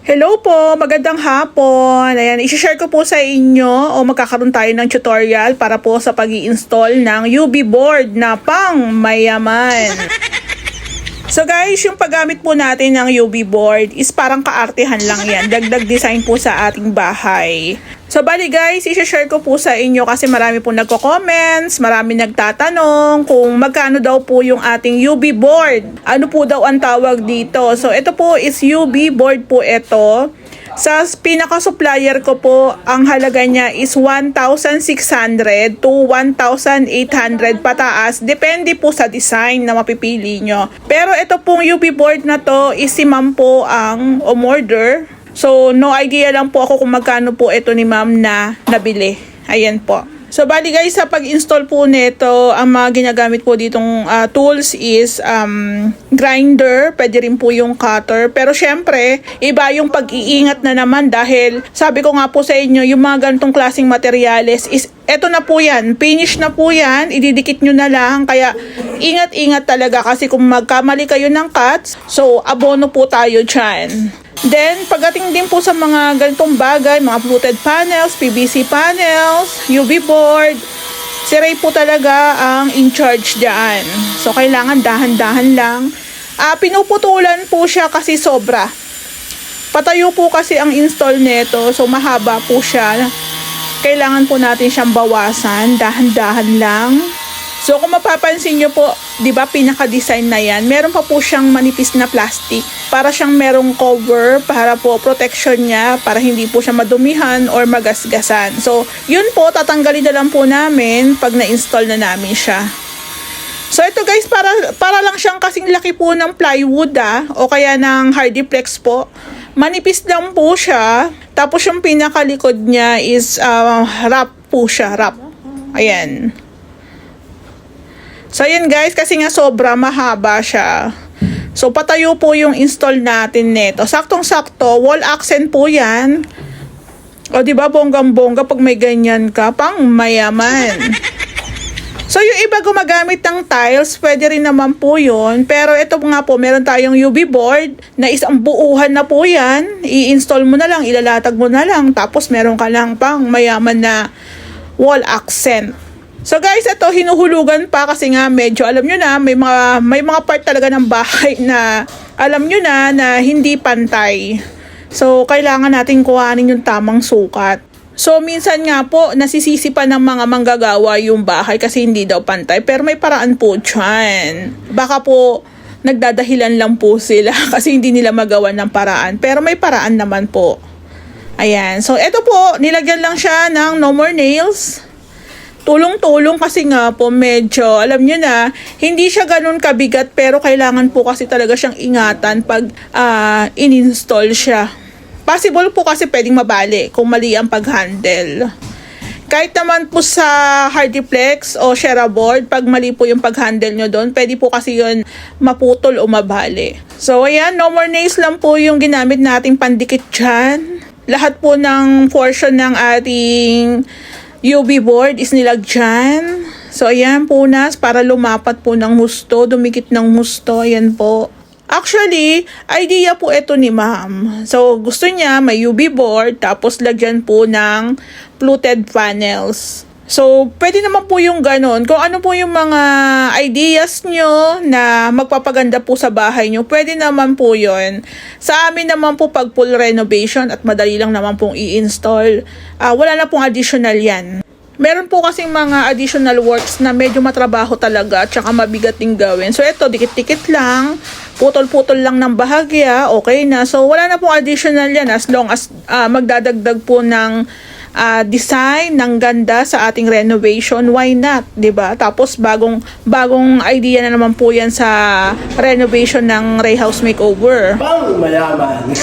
Hello po, magandang hapon. Ayan, i-share ko po sa inyo o magkakaroon tayo ng tutorial para po sa pag-i-install ng UV board na pang mayaman. So guys, yung paggamit po natin ng UV board is parang kaartehan lang yan. Dagdag design po sa ating bahay. So bali guys, i-share ko po sa inyo kasi marami po nagko-comments, marami nagtatanong kung magkano daw po yung ating UV board. Ano po daw ang tawag dito? So ito po is UV board po ito. Sa pinaka-supplier ko po, ang halaga niya is 1,600 to 1,800 pataas. Depende po sa design na mapipili nyo. Pero ito pong UV board na to is si ma'am po ang umorder. So, no idea lang po ako kung magkano po ito ni ma'am na nabili. Ayan po. So, bali guys, sa pag-install po nito, ang mga ginagamit po ditong tools is grinder, pwede rin po yung cutter. Pero syempre, iba yung pag-iingat na naman dahil sabi ko nga po sa inyo, yung mga ganitong klaseng materyales is eto na po yan, finish na po yan, ididikit nyo na lang. Kaya ingat-ingat talaga kasi kung magkamali kayo ng cuts, so abono po tayo dyan. Then, pagdating din po sa mga ganitong bagay, mga fluted panels, PVC panels, UV board, si Ray po talaga ang in charge dyan. So, kailangan dahan-dahan lang. Pinuputulan po siya kasi sobra. Patayo po kasi ang install nito, so mahaba po siya. Kailangan po natin siyang bawasan, dahan-dahan lang. So kung mapapansin nyo po, di ba pinaka-design na yan, meron pa po siyang manipis na plastic. Para siyang merong cover para po protection niya, para hindi po siya madumihan or magasgasan. So yun po, tatanggalin na lang po namin pag na-install na namin siya. So ito guys, para lang siyang kasing laki po ng plywood o kaya ng hardiplex po. Manipis lang po siya. Tapos yung pinakalikod niya is wrap po siya, wrap. Ayan. So ayan guys, kasi nga sobra mahaba siya. So patayo po yung install natin nito. Saktong-sakto, wall accent po yan. O di ba bonggang-bongga pag may ganyan ka, pang mayaman. So yung iba gumagamit ng tiles, pwede rin naman po yun. Pero ito nga po, meron tayong UV board na isang buuhan na po yan. I-install mo na lang, ilalatag mo na lang. Tapos meron ka lang pang mayaman na wall accent. So guys, ito hinuhulugan pa kasi nga medyo alam nyo na may mga part talaga ng bahay na alam nyo na hindi pantay. So kailangan natin kuhanin yung tamang sukat. So minsan nga po nasisisi pa ng mga manggagawa yung bahay kasi hindi daw pantay, pero may paraan po dyan. Baka po nagdadahilan lang po sila kasi hindi nila magawa ng paraan, pero may paraan naman po. Ayan, so ito po, nilagyan lang siya ng no more nails. Tulong-tulong kasi nga po medyo, alam nyo na, hindi siya ganun kabigat pero kailangan po kasi talaga siyang ingatan pag in-install siya. Possible po kasi pwedeng mabali kung mali ang pag-handle. Kahit naman po sa hardiplex o Shera board, pag mali po yung pag-handle nyo doon, pwede po kasi yun maputol o mabali. So ayan, no more nails lang po yung ginamit nating pandikit dyan. Lahat po ng portion ng ating UV board is nilagyan. So, ayan, punas para lumapat po ng husto, dumikit ng husto. Ayan po. Actually, idea po ito ni ma'am. So, gusto niya may UV board, tapos lagyan po ng fluted panels. So, pwede naman po yung ganon. Kung ano po yung mga ideas nyo na magpapaganda po sa bahay nyo, pwede naman po yun. Sa amin naman po pag full renovation at madali lang naman pong i-install, wala na pong additional yan. Meron po kasing mga additional works na medyo matrabaho talaga at saka mabigat din gawin. So, ito, dikit-dikit lang, putol-putol lang ng bahagya, okay na. So, wala na pong additional yan as long as magdadagdag po ng design ng ganda sa ating renovation, why not, 'di ba? Tapos bagong idea na naman po 'yan sa renovation ng Ray House Makeover. Pang mayaman.